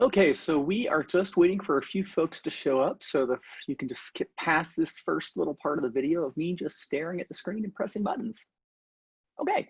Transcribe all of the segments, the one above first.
Okay, so we are just waiting for a few folks to show up so that you can just skip past this first little part of the video of me just staring at the screen and pressing buttons. Okay.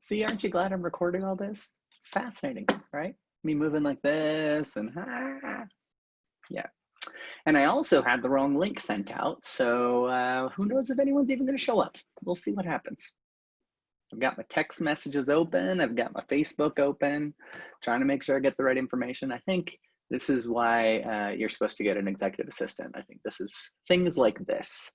See, aren't you glad I'm recording all this? It's fascinating, right? Me moving like this and yeah. And I also had the wrong link sent out, so who knows if anyone's even going to show up. We'll see what happens. I've got my text messages open. I've got my Facebook open, trying to make sure I get the right information. I think this is why you're supposed to get an executive assistant. I think this is things like this.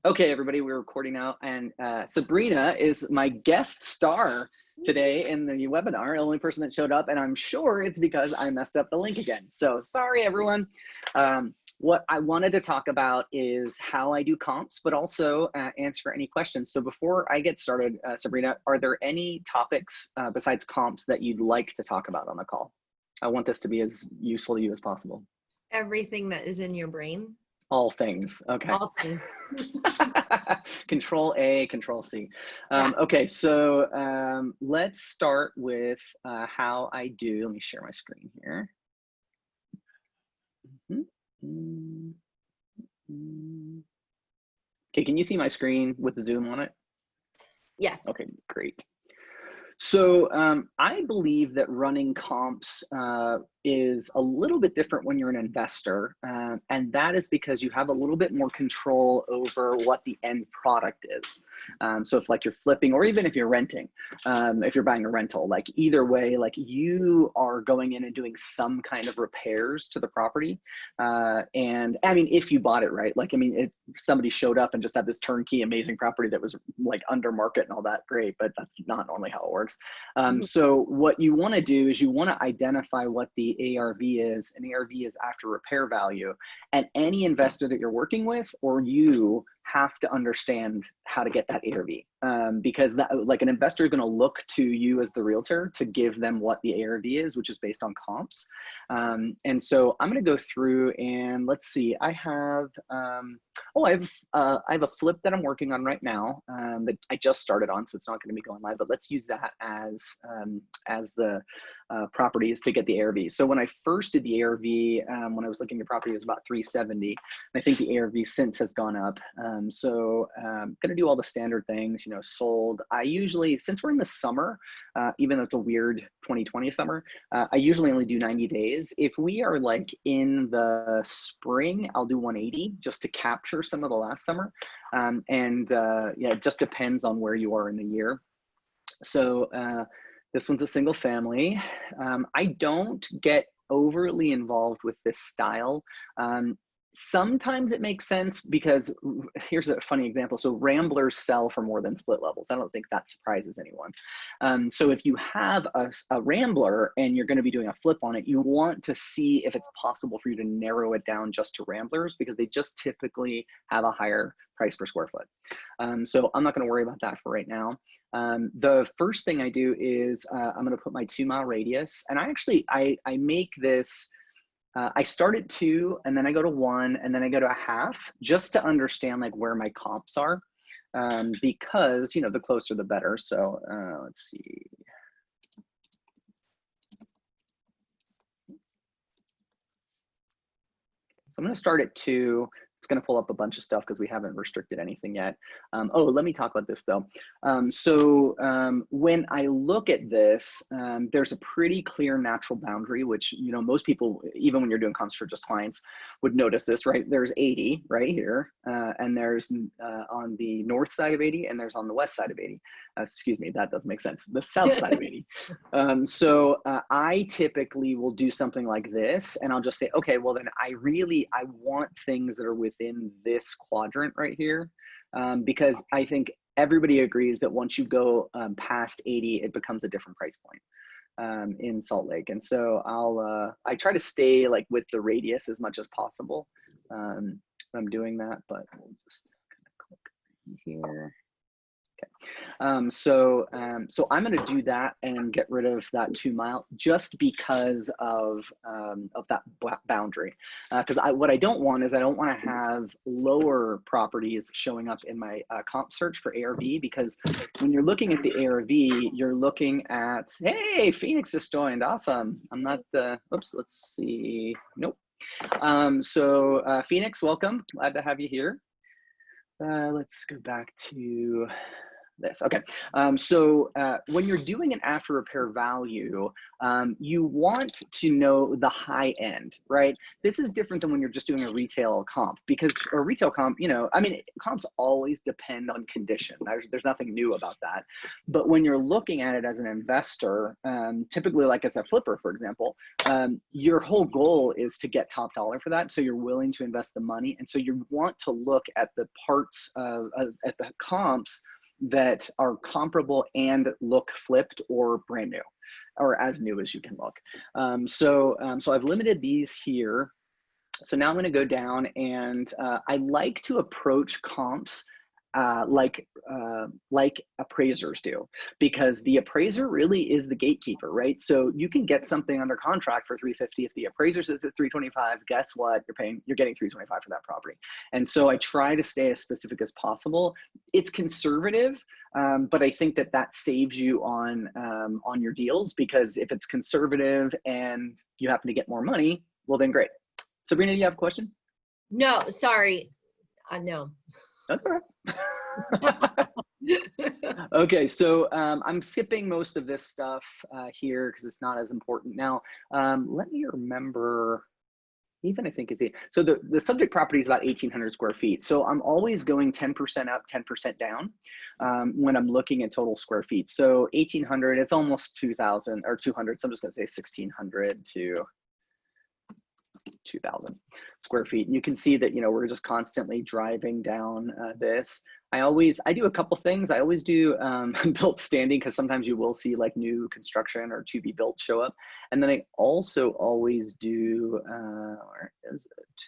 Okay, everybody, we're recording now, and Sabrina is my guest star today in the webinar, the only person that showed up, and I'm sure it's because I messed up the link again. So sorry, everyone. What I wanted to talk about is how I do comps, but also answer any questions. So before I get started, Sabrina, are there any topics besides comps that you'd like to talk about on the call? I want this to be as useful to you as possible. Everything that is in your brain. All things. Okay. All things. Control A, Control C. Okay, so let's start with how I do. Let me share my screen here. Okay, can you see my screen with Zoom on it? Yes. Okay, great. So I believe that running comps is a little bit different when you're an investor, and that is because you have a little bit more control over what the end product is. So if like you're flipping, or even if you're renting, if you're buying a rental, like either way, like you are going in and doing some kind of repairs to the property. And I mean, if you bought it right, like, I mean, if somebody showed up and just had this turnkey amazing property that was like under market and all that, great, but that's not normally how it works. So what you want to do is you want to identify what the ARV is, and ARV is after repair value. And any investor that you're working with, or you have to understand how to get that ARV, because that, like, an investor is going to look to you as the realtor to give them what the ARV is, which is based on comps. And so I'm going to go through and let's see. I have I have a flip that I'm working on right now that I just started on, so it's not going to be going live. But let's use that as the properties to get the ARV. So when I first did the ARV, when I was looking at property, it was about 370. And I think the ARV since has gone up. Gonna do all the standard things, sold. I usually, since we're in the summer, even though it's a weird 2020 summer, I usually only do 90 days. If we are like in the spring, I'll do 180 just to capture some of the last summer. Yeah, it just depends on where you are in the year. So this one's a single family. I don't get overly involved with this style. Sometimes it makes sense because here's a funny example. So ramblers sell for more than split levels. I don't think that surprises anyone. So if you have a rambler and you're going to be doing a flip on it, you want to see if it's possible for you to narrow it down just to ramblers because they just typically have a higher price per square foot. So I'm not going to worry about that for right now. The first thing I do is I'm going to put my 2 mile radius, and I make this. I start at 2 and then I go to 1 and then I go to a half just to understand like where my comps are because the closer the better. So let's see. So I'm going to start at 2. It's going to pull up a bunch of stuff because we haven't restricted anything yet. Oh, let me talk about this though. When I look at this, there's a pretty clear natural boundary, which, most people, even when you're doing comps for just clients, would notice this, right? There's 80 right here, and there's on the north side of 80, and there's on the west side of 80. Excuse me, that doesn't make sense. The south side of 80. I typically will do something like this, and I'll just say, okay, well then I want things that are within this quadrant right here, because I think everybody agrees that once you go past 80, it becomes a different price point in Salt Lake. And so I try to stay like with the radius as much as possible. I'm doing that, but we'll just kind of click here. Okay. So I'm going to do that and get rid of that 2 mile just because of that boundary. Because what I don't want is I don't want to have lower properties showing up in my comp search for ARV, because when you're looking at the ARV, you're looking at, hey, Phoenix just joined. Awesome. I'm not, oops, let's see. Nope. Phoenix, welcome. Glad to have you here. Let's go back to this. Okay. When you're doing an after repair value, you want to know the high end, right? This is different than when you're just doing a retail comp, because a retail comp, comps always depend on condition. There's nothing new about that. But when you're looking at it as an investor, typically like as a flipper, for example, your whole goal is to get top dollar for that. So you're willing to invest the money. And so you want to look at the parts at the comps that are comparable and look flipped or brand new, or as new as you can look. So I've limited these here. So now I'm going to go down, and I like to approach comps like appraisers do, because the appraiser really is the gatekeeper, right? So you can get something under contract for 350. If the appraiser says it's 325, guess what? You're getting 325 for that property. And so I try to stay as specific as possible. It's conservative, but I think that saves you on your deals, because if it's conservative and you happen to get more money, well then great. Sabrina, do you have a question? No, sorry. No. That's all right. Okay, so I'm skipping most of this stuff here because it's not as important. Now, let me remember, even I think is it. So the subject property is about 1,800 square feet. So I'm always going 10% up, 10% down when I'm looking at total square feet. So 1,800, it's almost 2,000 or 200. So I'm just gonna say 1,600 to 2,000 square feet. And you can see that, we're just constantly driving down this. I do a couple things. I always do built standing, because sometimes you will see like new construction or to be built show up. And then I also always do, where is it?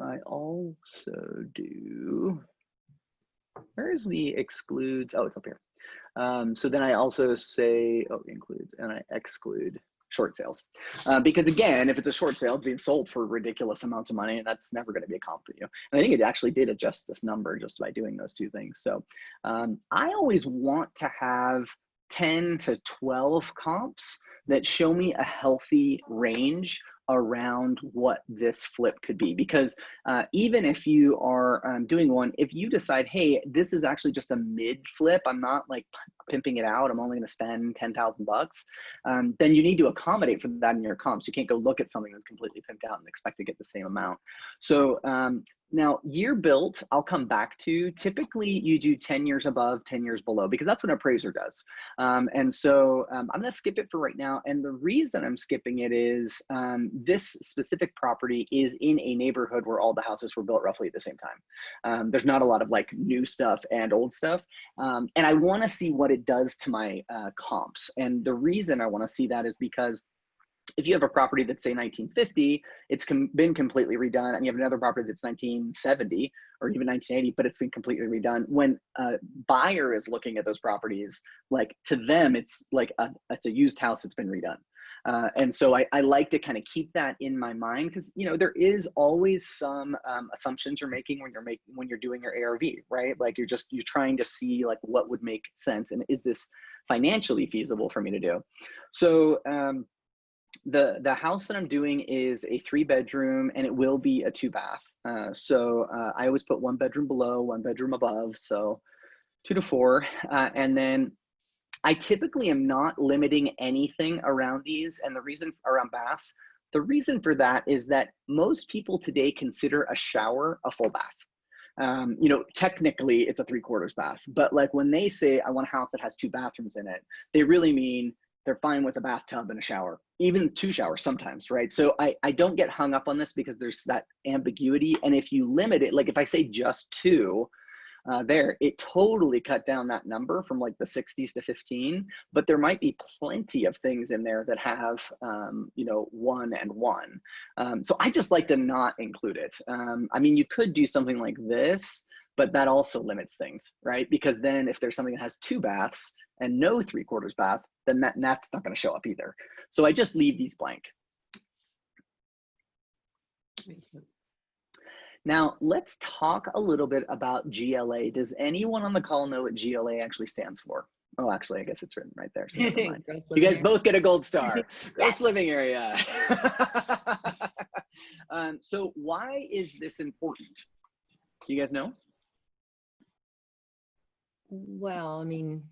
I also do, where's the excludes? Oh, it's up here. So then I also say, includes, and I exclude short sales. Because again, if it's a short sale, it's being sold for ridiculous amounts of money, and that's never going to be a comp for you. And I think it actually did adjust this number just by doing those two things. So I always want to have 10 to 12 comps that show me a healthy range around what this flip could be. Because even if you are doing one, if you decide, hey, this is actually just a mid flip, I'm not like pimping it out, I'm only going to spend 10,000 bucks, then you need to accommodate for that in your comps. You can't go look at something that's completely pimped out and expect to get the same amount. So now year built, I'll come back to. Typically you do 10 years above, 10 years below, because that's what an appraiser does. And so I'm going to skip it for right now. And the reason I'm skipping it is this specific property is in a neighborhood where all the houses were built roughly at the same time. There's not a lot of like new stuff and old stuff. And I want to see what it does to my comps. And the reason I want to see that is because if you have a property that's say 1950, it's been completely redone, and you have another property that's 1970 or even 1980, but it's been completely redone. When a buyer is looking at those properties, like to them, it's like it's a used house that's been redone. And so I like to kind of keep that in my mind, because you know there is always some assumptions you're making when you're doing your ARV, right? Like you're trying to see like what would make sense, and is this financially feasible for me to do? So the house that I'm doing is a 3-bedroom, and it will be a 2-bath. So I always put 1 bedroom below, 1 bedroom above, so 2 to 4. And then I typically am not limiting anything around these, and the reason around baths, the reason for that is that most people today consider a shower a full bath. You know, technically it's a 3/4 bath, but like when they say I want a house that has 2 bathrooms in it, they really mean they're fine with a bathtub and a shower, even 2 showers sometimes, right? So I don't get hung up on this because there's that ambiguity. And if you limit it, like if I say just 2 there, it totally cut down that number from like the 60s to 15, but there might be plenty of things in there that have, you know, 1 and 1. So I just like to not include it. I mean, you could do something like this, but that also limits things, right? Because then if there's something that has 2 baths and no 3/4 bath, then that's not going to show up either. So I just leave these blank. Now let's talk a little bit about GLA. Does anyone on the call know what GLA actually stands for? Oh, actually, I guess it's written right there. So never mind. You guys both get a gold star. Gross living area. So why is this important? Do you guys know? Well, I mean.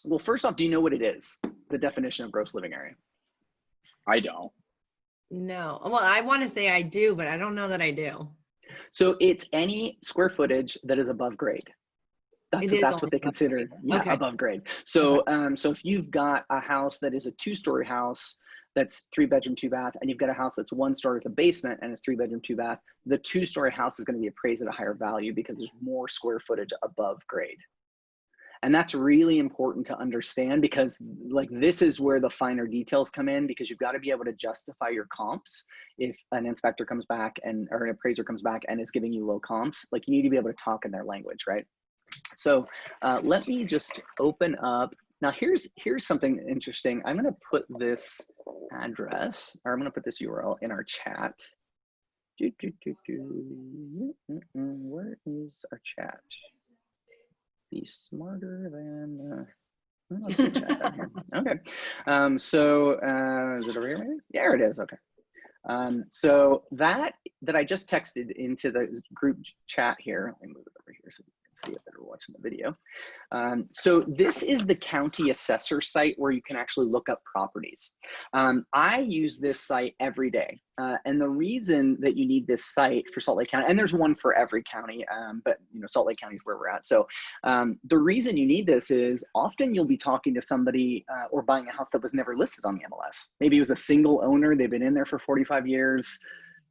Well, first off, do you know what it is? The definition of gross living area. I don't. No. Well, I want to say I do, but I don't know that I do. So it's any square footage that is above grade. That's what they consider above grade. So so if you've got a house that is a 2-story house that's 3-bedroom, 2-bath, and you've got a house that's 1 story with a basement and it's 3-bedroom, 2-bath, the 2-story house is going to be appraised at a higher value because there's more square footage above grade. And that's really important to understand, because like this is where the finer details come in, because you've got to be able to justify your comps. If an inspector comes back or an appraiser comes back and is giving you low comps, like you need to be able to talk in their language, right? So let me just open up. Now here's something interesting. I'm going to put this address, or I'm going to put this URL in our chat. Where is our chat? Be smarter than okay. So is it over here maybe? Yeah, there it is. Okay. So that I just texted into the group chat here. Let me move it over here so you can see it better watching the video. So this is the county assessor site where you can actually look up properties. I use this site every day. And the reason that you need this site for Salt Lake County, and there's one for every county, but you know, Salt Lake County is where we're at. So the reason you need this is often you'll be talking to somebody or buying a house that was never listed on the MLS. Maybe it was a single owner, they've been in there for 45 years,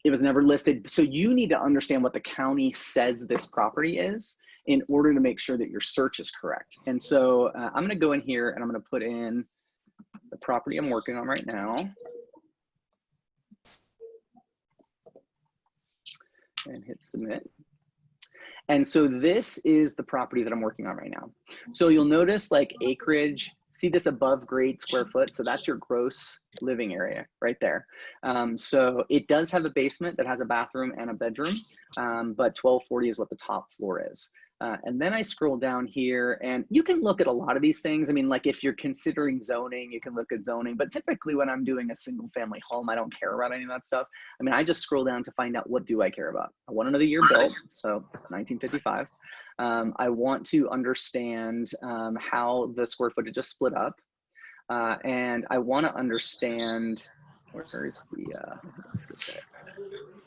it was never listed. So you need to understand what the county says this property is in order to make sure that your search is correct. And so I'm gonna go in here and I'm gonna put in the property I'm working on right now. And hit submit. And so this is the property that I'm working on right now. So you'll notice like acreage see this above grade square foot? So that's your gross living area right there. So it does have a basement that has a bathroom and a bedroom, but 1240 is what the top floor is. And then I scroll down here, and you can look at a lot of these things. I mean, like if you're considering zoning, you can look at zoning, but typically when I'm doing a single family home, I don't care about any of that stuff. I mean, I just scroll down to find out, what do I care about? I want to know the year built, so 1955. I want to understand how the square footage is split up. And I want to understand, where's the,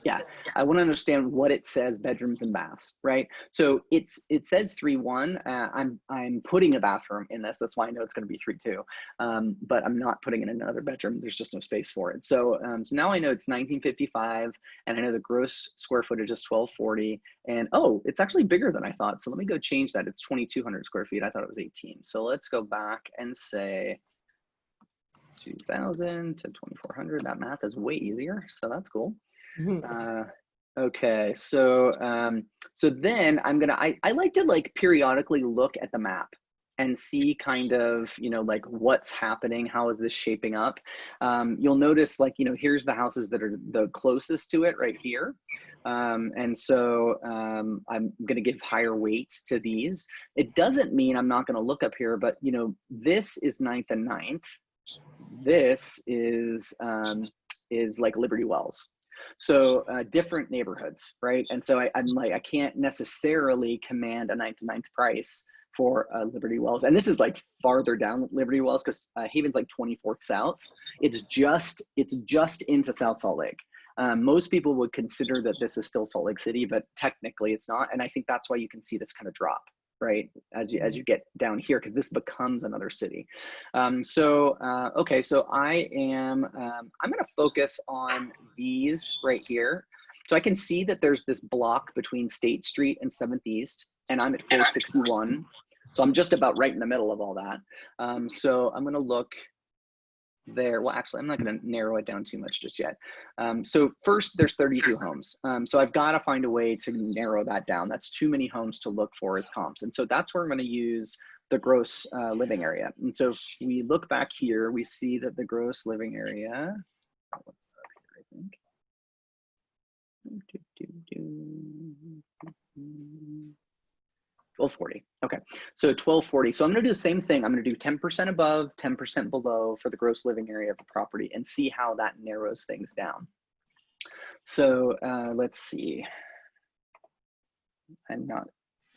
yeah, I want to understand what it says bedrooms and baths, right? So it says 3.1. I'm putting a bathroom in this. That's why I know it's going to be 3.2. But I'm not putting in another bedroom. There's just no space for it. So so now I know it's 1955, and I know the gross square footage is 1240. And oh, it's actually bigger than I thought. So let me go change that. It's 2,200 square feet. I thought it was 18. So let's go back and say 2,000 to 2,400. That math is way easier. So that's cool. Okay, so so then I'm gonna, I like to like periodically look at the map and see kind of, you know, like what's happening, how is this shaping up. You'll notice, like, you know, here's the houses that are the closest to it right here. And so I'm gonna give higher weight to these. It doesn't mean I'm not gonna look up here, but you know, this is 9th and 9th. This is like Liberty Wells. So different neighborhoods, right? And so I'm like, I can't necessarily command a 9th to 9th price for Liberty Wells. And this is like farther down Liberty Wells, because Haven's like 24th South. It's just into South Salt Lake. Most people would consider that this is still Salt Lake City, but technically it's not. And I think that's why you can see this kind of drop, right, as you get down here, because this becomes another city. Okay, so I'm gonna focus on these right here. So I can see that there's this block between State Street and 7th East, and I'm at 461. So I'm just about right in the middle of all that. So I'm gonna look there. Well, actually, I'm not going to narrow it down too much just yet. So first, there's 32 homes. So I've got to find a way to narrow that down. That's too many homes to look for as comps. And so that's where I'm going to use the gross living area. And so if we look back here, we see that the gross living area, I think. 1240. Okay, so 1240. So I'm going to do the same thing. I'm going to do 10% above, 10% below for the gross living area of the property, and see how that narrows things down. So let's see. I'm not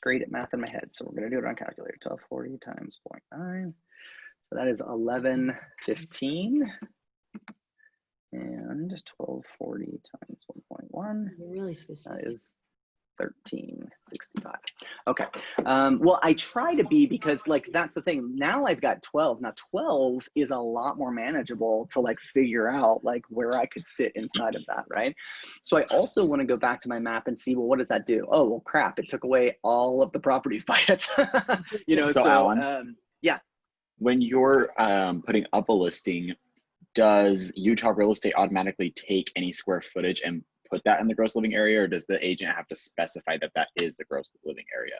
great at math in my head, so we're going to do it on a calculator. 1240 times 0.9. So that is 1115. And 1240 times 1.1. You're really specific. That is 1365. Okay. Well, I try to be, because like that's the thing. Now I've got 12. Now 12 is a lot more manageable to like figure out like where I could sit inside of that, right? So I also want to go back to my map and see, well, what does that do? Oh, well, crap! It took away all of the properties by it. You know. So Alan, yeah. When you're putting up a listing, does Utah Real Estate automatically take any square footage and put that in the gross living area, or does the agent have to specify that that is the gross living area?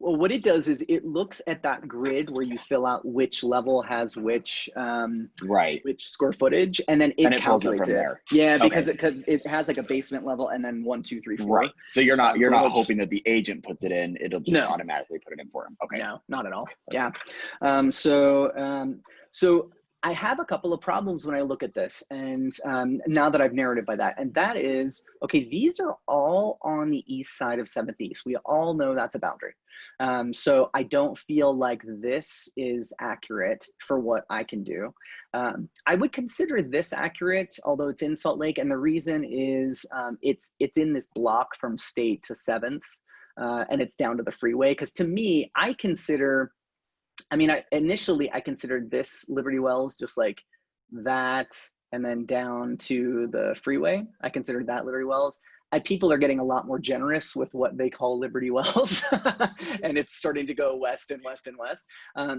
Well, what it does is it looks at that grid where you fill out which level has which which square footage, and then it calculates from there. Yeah, because it has like a basement level and then 1, 2, 3, 4. Right. So you're not hoping that the agent puts it in; it'll just automatically put it in for him. Okay. No, not at all. Yeah. So I have a couple of problems when I look at this, and now that I've narrowed it by that, and that is, okay, these are all on the east side of 7th East. We all know that's a boundary. So I don't feel like this is accurate for what I can do. I would consider this accurate, although it's in Salt Lake, and the reason is it's in this block from State to 7th, and it's down to the freeway, because to me, I mean, initially I considered this Liberty Wells just like that, and then down to the freeway. I considered that Liberty Wells. People are getting a lot more generous with what they call Liberty Wells, and it's starting to go west and west and west.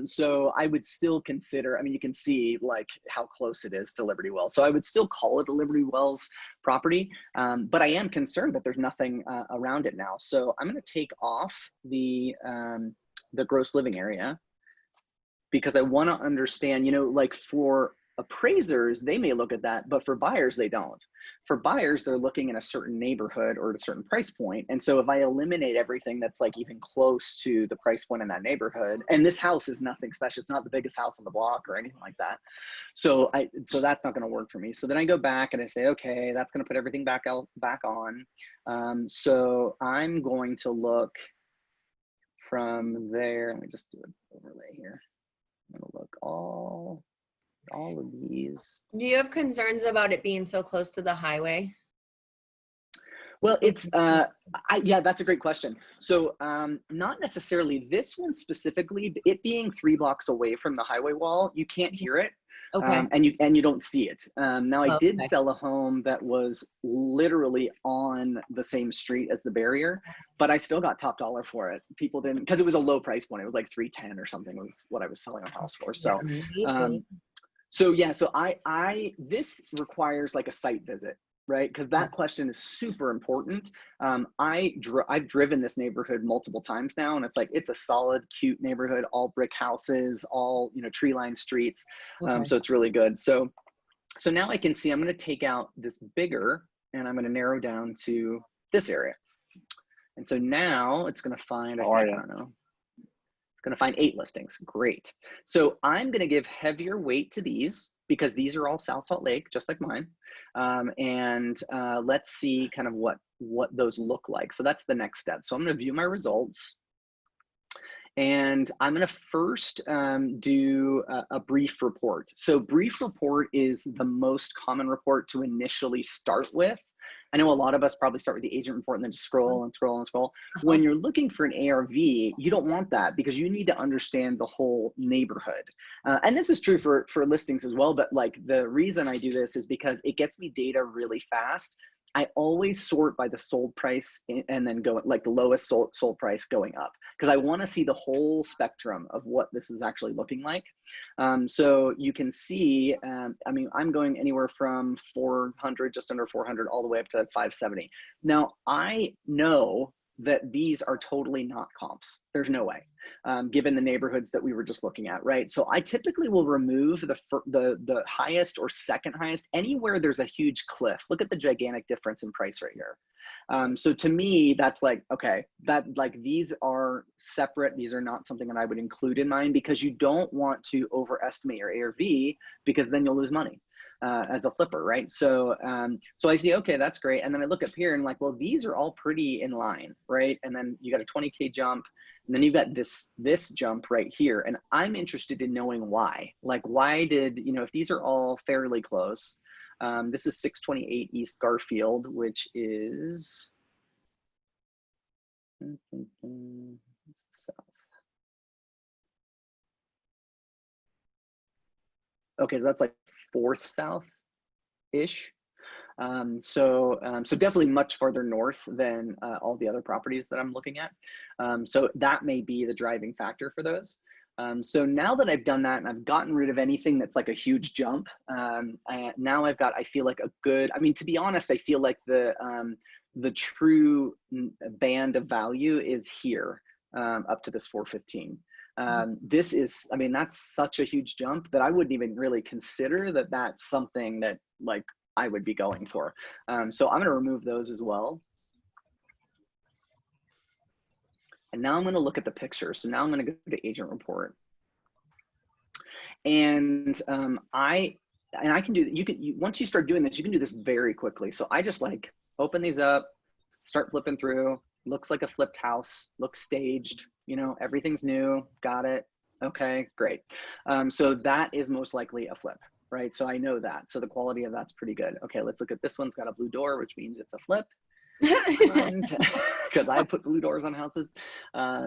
So I would still consider, I mean, you can see like how close it is to Liberty Wells. So I would still call it a Liberty Wells property, but I am concerned that there's nothing around it now. So I'm going to take off the gross living area. because I want to understand, you know, like for appraisers, they may look at that, but for buyers, they don't. For buyers, they're looking in a certain neighborhood or at a certain price point. And so if I eliminate everything that's like even close to the price point in that neighborhood, and this house is nothing special, it's not the biggest house on the block or anything like that. So that's not going to work for me. So then I go back and I say, okay, that's going to put everything back on. So I'm going to look from there. Let me just do an overlay here. I'm going to look all of these. Do you have concerns about it being so close to the highway? Well, it's, yeah, that's a great question. So not necessarily this one specifically, it being 3 blocks away from the highway wall, you can't hear it. Okay. And you don't see it. Now I did Okay. sell a home that was literally on the same street as the barrier, but I still got top dollar for it. People didn't, because it was a low price point. It was like 310 or something was what I was selling a house for. So, so yeah, so this requires like a site visit, right? Because that question is super important. I've driven this neighborhood multiple times now, and it's like, it's a solid, cute neighborhood, all brick houses, all, you know, tree-lined streets. Okay. So it's really good. So now I can see, I'm going to take out this bigger, and I'm going to narrow down to this area. And so now it's going to find, I don't know. It's going to find 8 listings. Great. So I'm going to give heavier weight to these because these are all South Salt Lake, just like mine. Let's see kind of what those look like. So that's the next step. So I'm going to view my results. And I'm going to first do a brief report. So brief report is the most common report to initially start with. I know a lot of us probably start with the agent report and then just scroll and scroll and scroll. When you're looking for an ARV, you don't want that because you need to understand the whole neighborhood. And this is true for listings as well, but like the reason I do this is because it gets me data really fast. I always sort by the sold price and then go like the lowest sold price going up because I want to see the whole spectrum of what this is actually looking like. So you can see, I mean, I'm going anywhere from 400, just under 400, all the way up to 570. Now I know that these are totally not comps. There's no way, given the neighborhoods that we were just looking at, right? So I typically will remove the highest or second highest anywhere there's a huge cliff. Look at the gigantic difference in price right here. So to me, that's like, okay, that like these are separate. These are not something that I would include in mine because you don't want to overestimate your ARV because then you'll lose money. As a flipper, right? So so I see, okay, that's great. And then I look up here and like, well, these are all pretty in line, right? And then you got a 20K jump, and then you've got this jump right here. And I'm interested in knowing why. Like, why did, you know, if these are all fairly close, this is 628 East Garfield, which is south. Okay, so that's like 4th south-ish. So definitely much farther north than all the other properties that I'm looking at. So that may be the driving factor for those. So now that I've done that and I've gotten rid of anything that's like a huge jump, now I've got, I feel like a good, I mean, to be honest, I feel like the true band of value is here up to this 415. This is, I mean, that's such a huge jump that I wouldn't even really consider that that's something that like I would be going for. So I'm going to remove those as well. And now I'm going to look at the picture. So now I'm going to go to agent report. And I can do, once you start doing this, you can do this very quickly. So I just like open these up, start flipping through. Looks like a flipped house, looks staged, you know, everything's new, got it. Okay, great. So that is most likely a flip, right? So I know that. So the quality of that's pretty good. Okay, let's look at this one's got a blue door, which means it's a flip. Because I put blue doors on houses.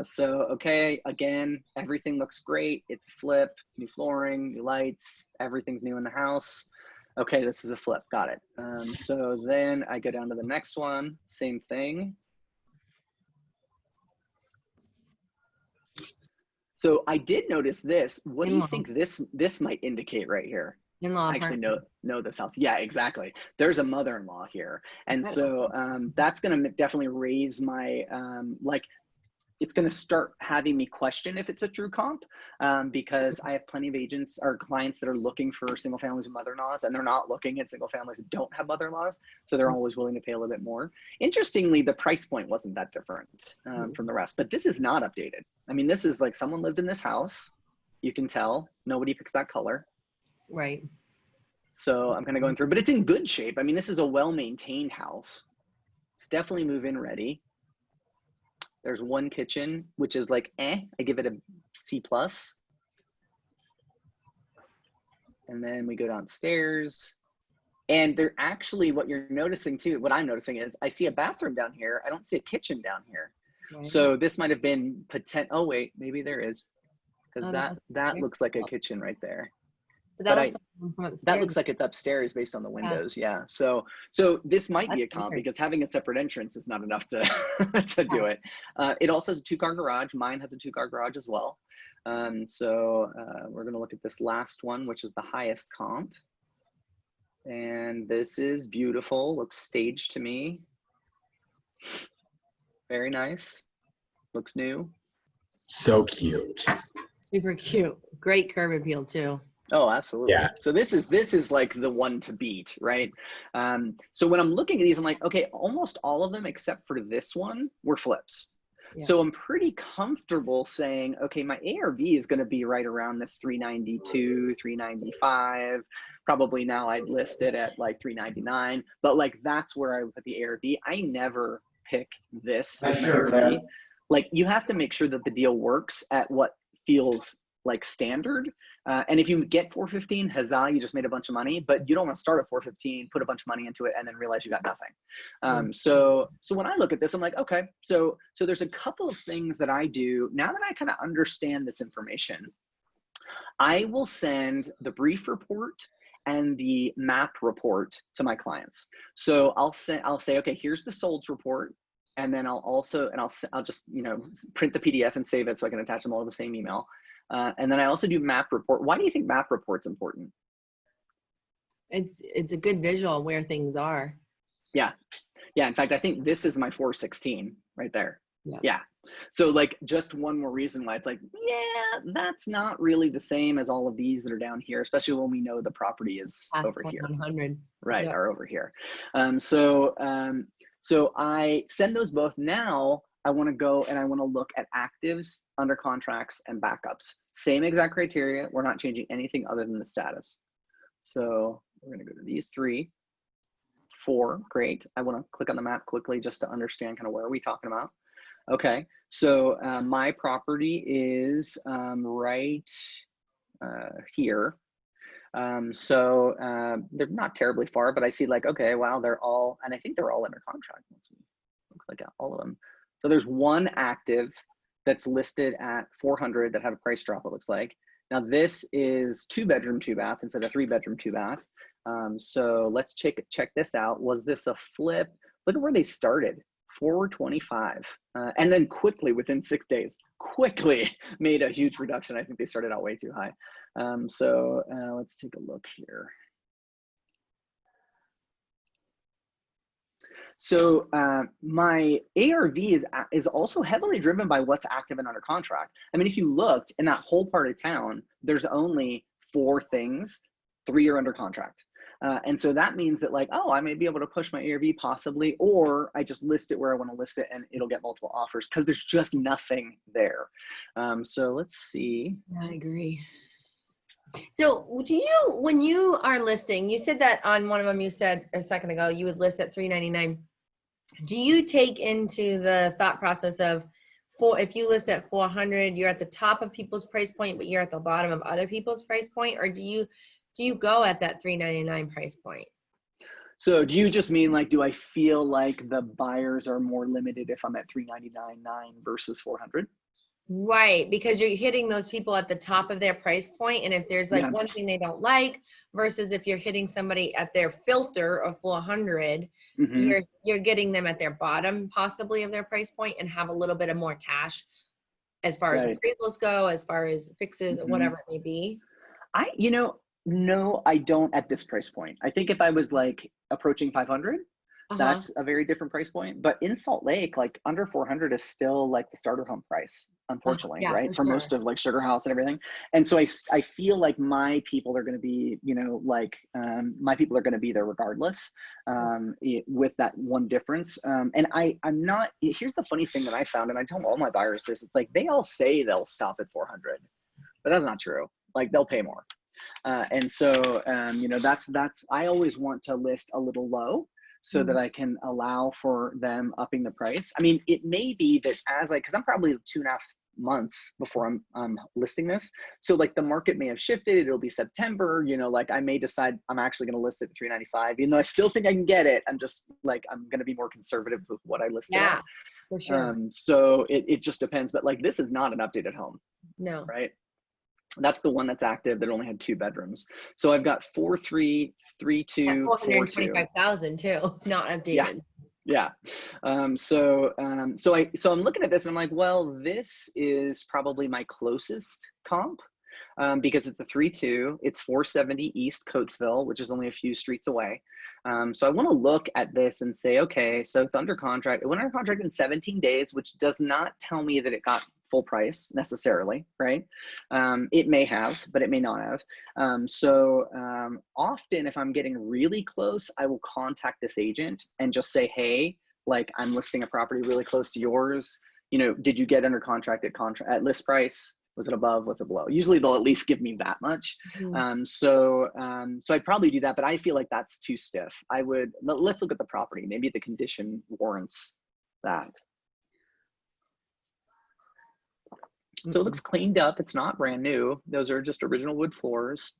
So, okay, again, everything looks great. It's a flip, new flooring, new lights, everything's new in the house. Okay, this is a flip, got it. So then I go down to the next one, same thing. So I did notice this. What do you think this might indicate right here? In-law I actually know this house. Yeah, exactly. There's a mother-in-law here. And so that's going to definitely raise my, like, it's going to start having me question if it's a true comp, because I have plenty of agents or clients that are looking for single families with mother-in-laws, and they're not looking at single families that don't have mother-in-laws. So they're always willing to pay a little bit more. Interestingly, the price point wasn't that different from the rest, but this is not updated. I mean, this is like someone lived in this house. You can tell nobody picks that color. Right. So I'm kind of going through, but it's in good shape. I mean, this is a well-maintained house. It's definitely move-in ready. There's one kitchen, which is like, I give it a C+. And then we go downstairs. And they're actually, what you're noticing too, what I'm noticing is I see a bathroom down here. I don't see a kitchen down here. Right. So this might have been oh wait, maybe there is. Because Oh, that looks like a kitchen right there. But that, But looks like from upstairs. that looks like it's upstairs based on the windows. Yeah. So this might be a comp because having a separate entrance is not enough to to do it. It also has a 2-car garage. Mine has a 2-car garage as well. So we're going to look at this last one, which is the highest comp. And this is beautiful. Looks staged to me. Very nice. Looks new. So cute. Super cute. Great curb appeal too. Oh, absolutely. Yeah. So this is like the one to beat, right? So when I'm looking at these, I'm like, okay, almost all of them except for this one were flips. Yeah. So I'm pretty comfortable saying, okay, my ARV is going to be right around this 392, 395. Probably now I'd list it at like 399, but like that's where I would put the ARV. I never pick this as my ARV. Like you have to make sure that the deal works at what feels like standard. And if you get 415, huzzah, you just made a bunch of money, but you don't want to start at 415, put a bunch of money into it, and then realize you got nothing. So when I look at this, I'm like, okay, so there's a couple of things that I do now that I kind of understand this information. I will send the brief report and the map report to my clients. So I'll say, okay, here's the solds report. And then I'll just, print the PDF and save it so I can attach them all to the same email. And then I also do map report. Why do you think map report's important? It's a good visual where things are. Yeah. In fact, I think this is my 416 right there. Yeah. So like just one more reason why it's like, yeah, that's not really the same as all of these that are down here, especially when we know the property is over here. 100. Right. Yeah. Are over here. So I send those both. Now I want to go and I want to look at actives, under contracts, and backups. Same exact criteria. We're not changing anything other than the status. So we're going to go to these 3, 4. Great. I want to click on the map quickly just to understand kind of where are we talking about. Okay. So my property is right here. So they're not terribly far, but I see like, okay, wow, they're all, and I think they're all under contract. Looks like all of them. So there's one active that's listed at 400 that had a price drop, it looks like. Now this is 2-bedroom, 2-bath instead of 3-bedroom, 2-bath. So let's check this out. Was this a flip? Look at where they started, 425. And then quickly within 6 days, quickly made a huge reduction. I think they started out way too high. So let's take a look here. So my ARV is also heavily driven by what's active and under contract. I mean, if you looked in that whole part of town, there's only 4 things, 3 are under contract. And so that means that like, oh, I may be able to push my ARV possibly, or I just list it where I want to list it and it'll get multiple offers because there's just nothing there. So let's see. I agree. So when you are listing, you said that on one of them, you said a second ago, you would list at 399. Do you take into the thought process of if you list at 400, you're at the top of people's price point, but you're at the bottom of other people's price point? Or do you go at that 399 price point? So do you just mean like, do I feel like the buyers are more limited if I'm at 399.9 versus 400? Right, because you're hitting those people at the top of their price point, and if there's like one thing they don't like versus if you're hitting somebody at their filter of 400, you're getting them at their bottom possibly of their price point and have a little bit of more cash as far as appraisals go, as far as fixes or whatever it may be. No, I don't at this price point. I think if I was like approaching 500, That's a very different price point. But in Salt Lake, like under 400 is still like the starter home price, unfortunately, Yeah, right? For sure. most of like Sugar House and everything. And so I feel like my people are going to be, you know, like my people are going to be there regardless with that one difference. And I'm not, here's the funny thing that I found, and I tell all my buyers this, it's like they all say they'll stop at 400, but that's not true. Like they'll pay more. And so, you know, that's, I always want to list a little low so that I can allow for them upping the price. I mean, it may be that cause I'm probably 2.5 months before I'm listing this. So like the market may have shifted. It'll be September, you know, like I may decide I'm actually going to list it at 395, even though I still think I can get it. I'm just like, I'm going to be more conservative with what I listed Yeah, at. for sure. So it just depends, but like, this is not an updated home. No. Right. That's the one that's active that only had 2 bedrooms. So I've got 4-3-3-2, 4-2. 425,000 too, not updated. Yeah. So I'm looking at this and I'm like, well, this is probably my closest comp because it's a 3-2. It's 470 East Coatesville, which is only a few streets away. So I want to look at this and say, okay, so it's under contract. It went under contract in 17 days, which does not tell me that it got full price necessarily, right? It may have, but it may not have. Often if I'm getting really close, I will contact this agent and just say, hey, like I'm listing a property really close to yours. You know, did you get under contract at list price? Was it above? Was it below? Usually they'll at least give me that much. So I'd probably do that, but I feel like that's too stiff. Let's look at the property. Maybe the condition warrants that. So it looks cleaned up. It's not brand new. Those are just original wood floors,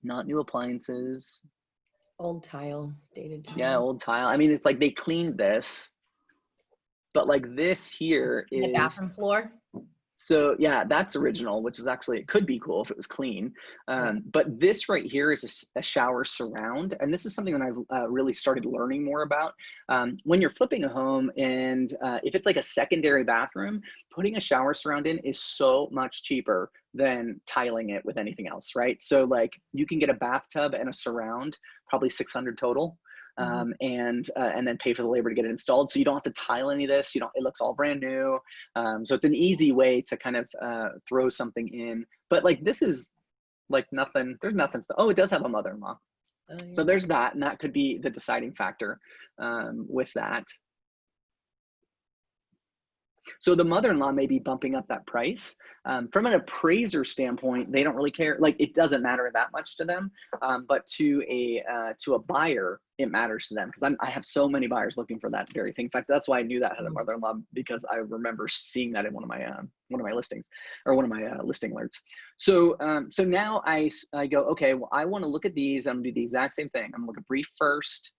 not new appliances. Old tile, dated tile. Yeah, old tile. I mean, it's like they cleaned this, but like this here is the bathroom floor. So yeah, that's original, which is actually, it could be cool if it was clean. But this right here is a shower surround. And this is something that I've really started learning more about. When you're flipping a home and if it's like a secondary bathroom, putting a shower surround in is so much cheaper than tiling it with anything else, right? So like you can get a bathtub and a surround, probably 600 total. And then pay for the labor to get it installed. So you don't have to tile any of this. It looks all brand new. So it's an easy way to kind of throw something in. But like this is like nothing. There's nothing. Oh, it does have a mother-in-law. Oh, yeah. So there's that, and that could be the deciding factor with that. So the mother-in-law may be bumping up that price. From an appraiser standpoint, they don't really care. Like it doesn't matter that much to them, but to a buyer, it matters to them because I have so many buyers looking for that very thing. In fact, that's why I knew that had a mother-in-law, because I remember seeing that in one of my listings or one of my listing alerts. So now I go, okay, well, I want to look at these. I'm gonna do the exact same thing. I'm gonna look at brief first.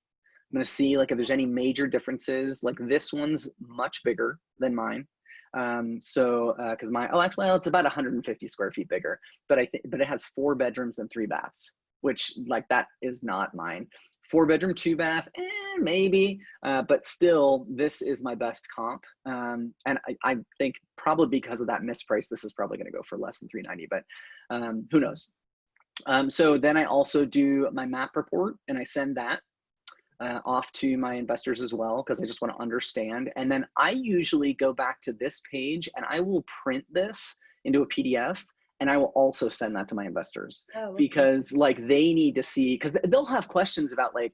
I'm going to see like if there's any major differences. Like this one's much bigger than mine. Because it's about 150 square feet bigger, but it has 4 bedrooms and 3 baths, which like that is not mine. 4 bedroom, 2 bath, maybe, but still this is my best comp. And I think probably because of that misprice, this is probably going to go for less than 390, but who knows? So then I also do my map report and I send that off to my investors as well, because I just want to understand. And then I usually go back to this page and I will print this into a PDF and I will also send that to my investors because like they need to see, because they'll have questions about like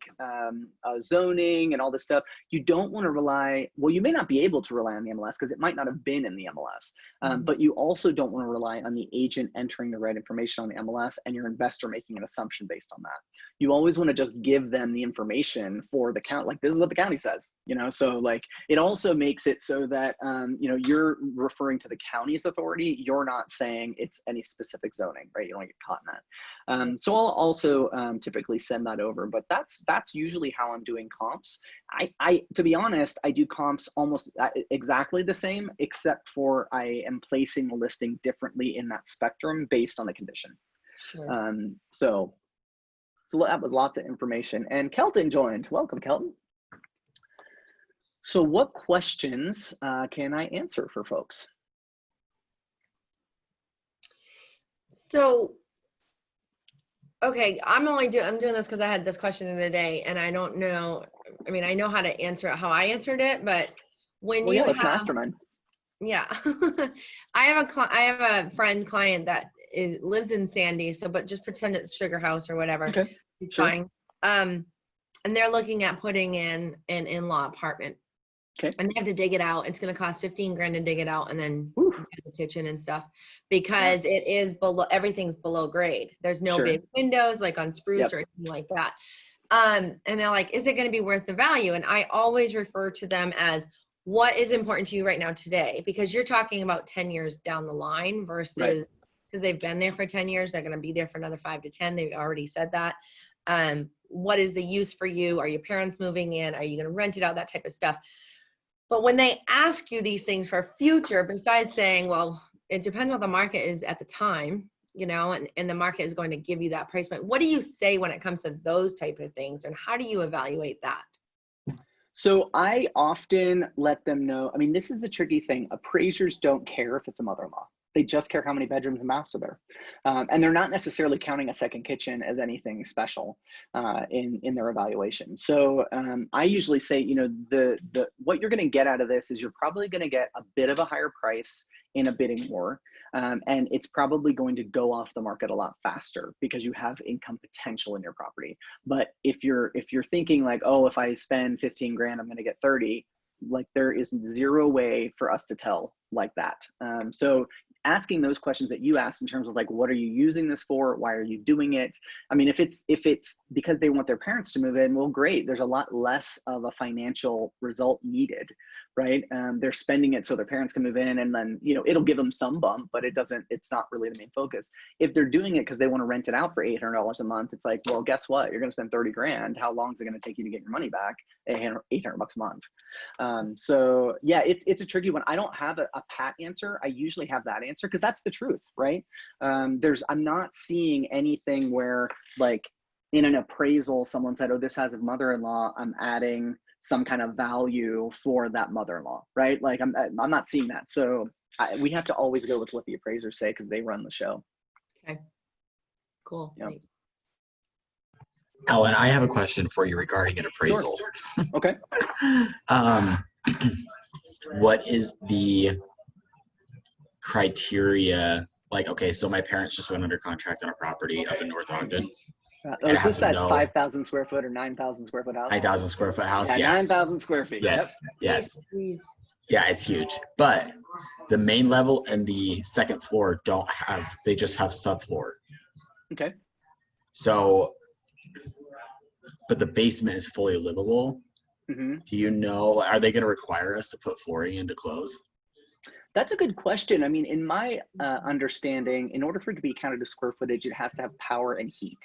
zoning and all this stuff. You don't want to rely, well, you may not be able to rely on the MLS because it might not have been in the MLS, but you also don't want to rely on the agent entering the right information on the MLS and your investor making an assumption based on that. You always want to just give them the information for the county, like this is what the county says, so like it also makes it so that you're referring to the county's authority. You're not saying it's any specific zoning, right? You don't get caught in that. So I'll also typically send that over, but that's usually how I'm doing comps. I to be honest, I do comps almost exactly the same, except for I am placing the listing differently in that spectrum based on the condition. Sure. So that was lots of information. And Kelton joined. Welcome, Kelton. So what questions can I answer for folks? So, okay, I'm doing this because I had this question the other day and I don't know I mean, I know how to answer it, how I answered it, but when Well, you yeah, let's have, mastermind. yeah, I have a friend client that lives in Sandy. So, but just pretend it's Sugar House or whatever. Okay. It's Sure. fine. And they're looking at putting in an in-law apartment. Okay. And they have to dig it out. It's going to cost 15 grand to dig it out and then Oof. do the kitchen and stuff because it is below, everything's below grade. There's no Sure. big windows like on spruce Yep. or anything like that. And they're like, is it going to be worth the value? And I always refer to them as what is important to you right now today, because you're talking about 10 years down the line versus because they've been there for 10 years, they're going to be there for another 5 to 10. They already said that. What is the use for you? Are your parents moving in? Are you going to rent it out? That type of stuff. But when they ask you these things for future, besides saying, well, it depends what the market is at the time, you know, and the market is going to give you that price point. What do you say when it comes to those type of things, and how do you evaluate that? So I often let them know, I mean, this is the tricky thing. Appraisers don't care if it's a mother-in-law. They just care how many bedrooms and baths are there. And they're not necessarily counting a second kitchen as anything special in their evaluation. So I usually say, you know, what you're gonna get out of this is you're probably gonna get a bit of a higher price in a bidding war. And it's probably going to go off the market a lot faster because you have income potential in your property. But if you're thinking like, oh, if I spend 15 grand, I'm gonna get 30, like there is zero way for us to tell like that. So asking those questions that you asked in terms of like, what are you using this for? Why are you doing it? I mean, if it's because they want their parents to move in, well, great. There's a lot less of a financial result needed, right? They're spending it so their parents can move in, and then, you know, it'll give them some bump, but it's not really the main focus. If they're doing it because they want to rent it out for $800 a month, it's like, well, guess what? You're going to spend 30 grand. How long is it going to take you to get your money back? 800 bucks a month. So yeah, it's a tricky one. I don't have a pat answer. I usually have that answer because that's the truth, right? I'm not seeing anything where like in an appraisal, someone said, oh, this has a mother-in-law, I'm adding some kind of value for that mother-in-law, right? Like I'm not seeing that. So we have to always go with what the appraisers say because they run the show. Okay, cool. Yep. Great. Ellen, I have a question for you regarding an appraisal. Sure. Okay. What is the criteria? Like, okay, so my parents just went under contract on a property up in North Ogden. Is this that 5,000 square foot or 9,000 square foot house? 9,000 square foot house, yeah. 9,000 square feet. Yes, Yep. yes. Yeah, it's huge. But the main level and the second floor they just have subfloor. Okay. So, but the basement is fully livable. Mm-hmm. Do you know, are they going to require us to put flooring in to close? That's a good question. I mean, in my understanding, in order for it to be counted as square footage, it has to have power and heat.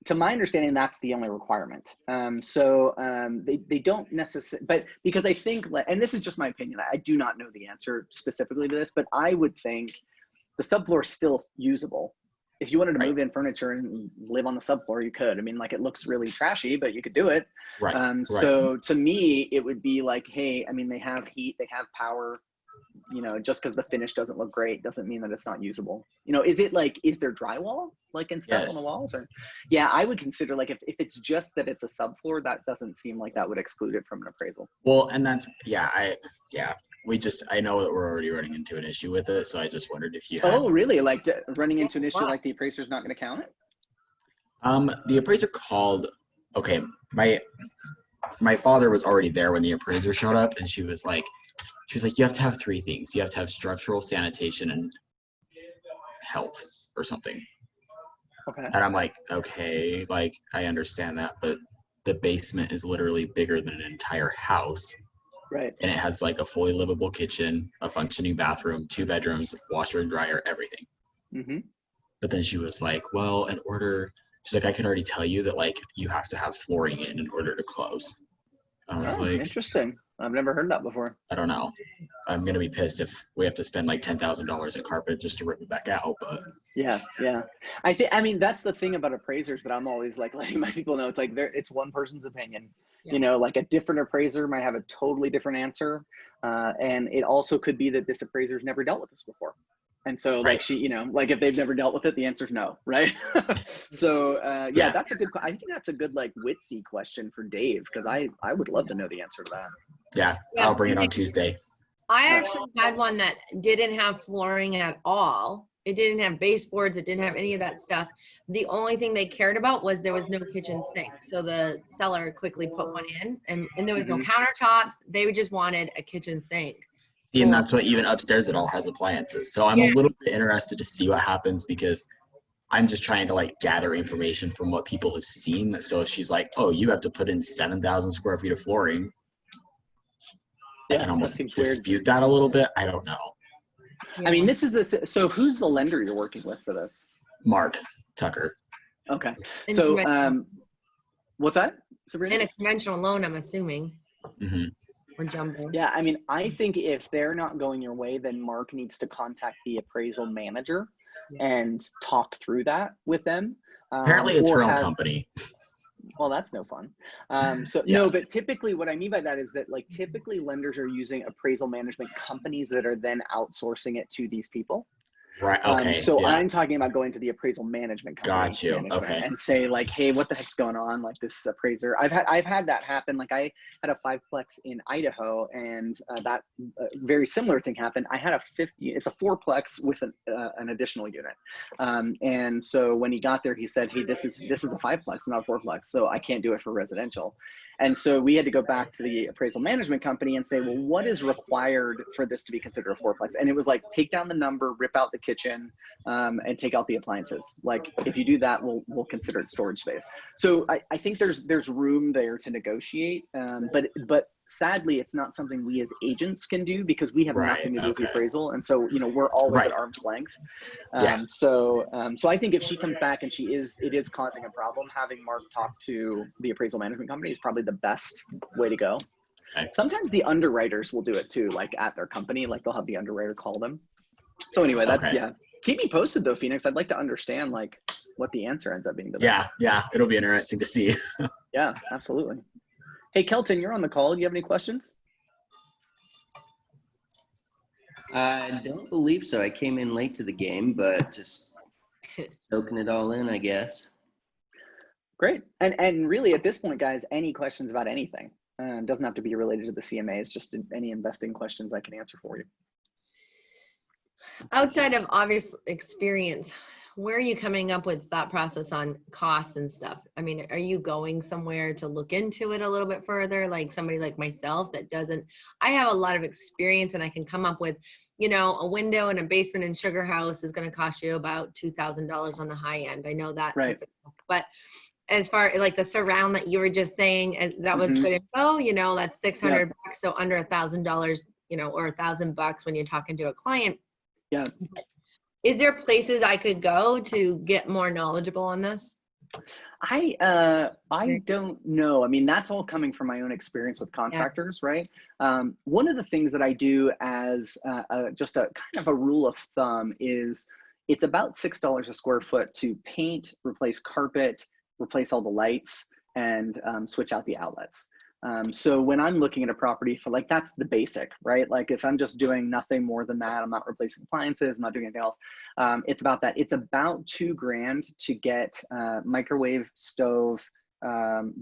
To my understanding, that's the only requirement. They don't necessarily, but because I think, and this is just my opinion, I do not know the answer specifically to this, but I would think the subfloor is still usable. If you wanted to move in furniture and live on the subfloor, you could. I mean, like it looks really trashy, but you could do it. Right. So to me, it would be like, hey, I mean, they have heat, they have power. You know, just because the finish doesn't look great doesn't mean that it's not usable. You know, is there drywall like and stuff on the walls? Or yeah, I would consider like if it's just that it's a subfloor, that doesn't seem like that would exclude it from an appraisal. Well, and that's I know that we're already running into an issue with it, so I just wondered if you had. Oh, really? Like running into an issue like the appraiser's not going to count it? The appraiser called. Okay, my father was already there when the appraiser showed up, and she was like, you have to have 3 things. You have to have structural, sanitation, and health or something. Okay. And I'm like, okay, like I understand that, but the basement is literally bigger than an entire house. Right. And it has like a fully livable kitchen, a functioning bathroom, 2 bedrooms, washer and dryer, everything. Mm-hmm. But then she was like, well, she's like, I can already tell you that like you have to have flooring in order to close. I was like, interesting. I've never heard that before. I don't know. I'm gonna be pissed if we have to spend like $10,000 in carpet just to rip it back out. But yeah. I mean, that's the thing about appraisers that I'm always like letting my people know. It's like it's one person's opinion. Yeah. You know, like a different appraiser might have a totally different answer, and it also could be that this appraiser's never dealt with this before. And so like Right. she, like if they've never dealt with it, the answer is no, right? So yeah, that's a good, I think that's a good like witsy question for Dave, because I would love to know the answer to that. Yeah, Yeah. I'll bring it on Tuesday. I actually had one that didn't have flooring at all. It didn't have baseboards. It didn't have any of that stuff. The only thing they cared about was there was no kitchen sink. So the seller quickly put one in, and there was no countertops. They just wanted a kitchen sink. See, and that's what even upstairs it all has appliances. So I'm a little bit interested to see what happens, because I'm just trying to like gather information from what people have seen. So if she's like, oh, you have to put in 7,000 square feet of flooring, I Yeah, can that almost seems weird. dispute that a little bit. I don't know. I mean, this is so who's the lender you're working with for this? Mark Tucker. Okay. And So what's that, Sabrina? and a conventional loan, I'm assuming, Hmm. or jumbo. Yeah, I mean, I think if they're not going your way, then Mark needs to contact the appraisal manager and talk through that with them. Apparently it's or her own company. Well, that's no fun. So Yeah. no, but typically what I mean by that is that like typically lenders are using appraisal management companies that are then outsourcing it to these people. Right. Okay. So yeah. I'm talking about going to the appraisal management company Got you. Okay. and say like, hey, what the heck's going on? Like this appraiser, I've had that happen. Like I had a 5-plex in Idaho, and that very similar thing happened. I had it's a 4-plex with an additional unit. And so when he got there, he said, hey, this is a 5-plex, not a 4-plex. So I can't do it for residential. And so we had to go back to the appraisal management company and say, well, what is required for this to be considered a 4-plex? And it was like, take down the number, rip out the kitchen, and take out the appliances. Like if you do that, we'll consider it storage space. So I think there's room there to negotiate, but sadly, it's not something we as agents can do, because we have nothing to do with the appraisal. And so, we're always at arm's length. So I think if she comes back and it is causing a problem, having Mark talk to the appraisal management company is probably the best way to go. Okay. Sometimes the underwriters will do it too, like at their company, like they'll have the underwriter call them. So anyway, yeah. Keep me posted though, Phoenix. I'd like to understand like what the answer ends up being to that. Yeah. It'll be interesting to see. Yeah, absolutely. Hey, Kelton, you're on the call. Do you have any questions? I don't believe so. I came in late to the game, but just soaking it all in, I guess. Great. And really at this point, guys, any questions about anything? It doesn't have to be related to the CMAs, just any investing questions I can answer for you. Outside of obvious experience, where are you coming up with thought process on costs and stuff? I mean, are you going somewhere to look into it a little bit further? Like somebody like myself that doesn't, I have a lot of experience and I can come up with, a window in a basement in Sugar House is going to cost you about $2,000 on the high end. I know that. Right. But as far like the surround that you were just saying, that was good info, that's $600. So under $1,000, or $1,000 when you're talking to a client. Yeah. Is there places I could go to get more knowledgeable on this? I don't know. I mean, that's all coming from my own experience with contractors, right? One of the things that I do as just a kind of a rule of thumb is it's about $6 a square foot to paint, replace carpet, replace all the lights, and switch out the outlets. So when I'm looking at a property for like, that's the basic, right? Like if I'm just doing nothing more than that, I'm not replacing appliances, I'm not doing anything else. It's about that. It's about $2,000 to get microwave, stove,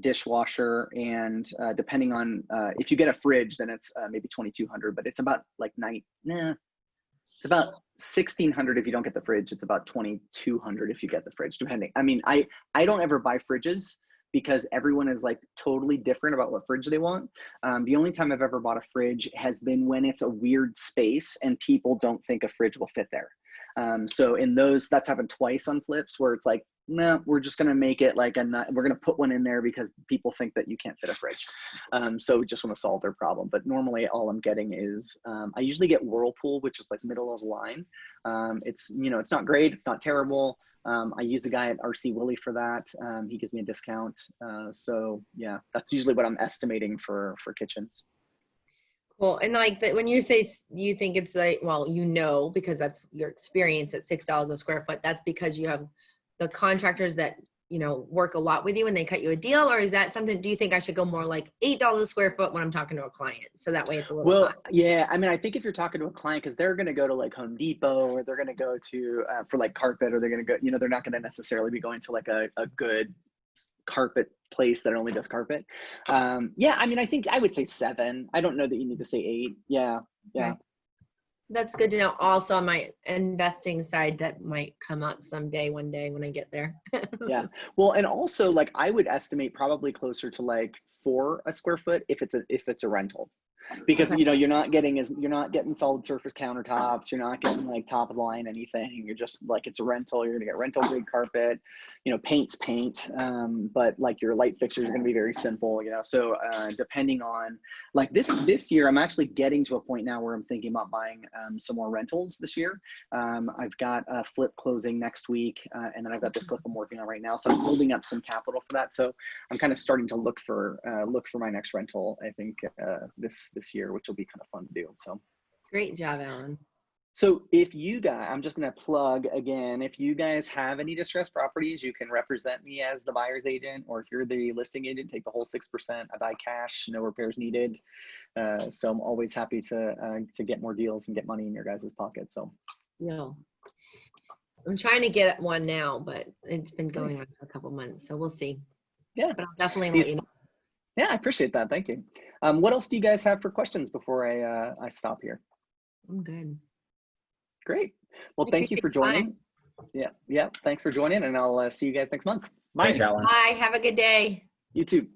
dishwasher, and depending on if you get a fridge, then it's maybe $2,200, but it's about like it's about $1,600 if you don't get the fridge. It's about $2,200 if you get the fridge, depending. I mean, I don't ever buy fridges, because everyone is like totally different about what fridge they want. The only time I've ever bought a fridge has been when it's a weird space and people don't think a fridge will fit there. So in those, that's happened twice on flips where it's like, no, we're just going to make it like we're going to put one in there because people think that you can't fit a fridge. So we just want to solve their problem. But normally all I'm getting is, I usually get Whirlpool, which is like middle of the line. It's, it's not great. It's not terrible. I use a guy at RC Willie for that. He gives me a discount. So yeah, that's usually what I'm estimating for kitchens. Cool. And like when you say you think it's like, well, because that's your experience at $6 a square foot, that's because you have the contractors that you know, work a lot with you and they cut you a deal? Or is that something, do you think I should go more like $8 a square foot when I'm talking to a client? So that way it's a little Well, high. yeah, I mean, I think if you're talking to a client, because they're going to go to like Home Depot, or they're going to go to for like carpet, or they're going to go, you know, they're not going to necessarily be going to like a good carpet place that only does carpet. Yeah, I mean, I think I would say 7. I don't know that you need to say 8. Yeah, yeah. Okay. That's good to know. Also on my investing side, that might come up someday, one day when I get there. Yeah. Well, and also like I would estimate probably closer to like 4 a square foot if it's a rental. Because Okay. you know you're not getting solid surface countertops, you're not getting like top of the line anything. You're just like, it's a rental, you're gonna get rental grade carpet, you know, paint's paint, but like your light fixtures are gonna be very simple, you know. So depending on like this year, I'm actually getting to a point now where I'm thinking about buying some more rentals this year. I've got a flip closing next week, and then I've got this flip I'm working on right now, so I'm building up some capital for that. So I'm kind of starting to look for my next rental, I think, this year, which will be kind of fun to do. So Great job, Alan. so if you guys, I'm just going to plug again, if you guys have any distressed properties, you can represent me as the buyer's agent, or if you're the listing agent, take the whole 6%. I buy cash, no repairs needed. So I'm always happy to get more deals and get money in your guys' pocket. So Yeah. I'm trying to get one now, but it's been going Nice. on for a couple months, so we'll see. Yeah. But I'll definitely let These- you know. Yeah, I appreciate that. Thank you. What else do you guys have for questions before I stop here? I'm good. Great. Well, I thank you appreciate for your time. joining. Yeah. Thanks for joining, and I'll see you guys next month. Bye. Thanks, Alan. Bye. Have a good day. You too.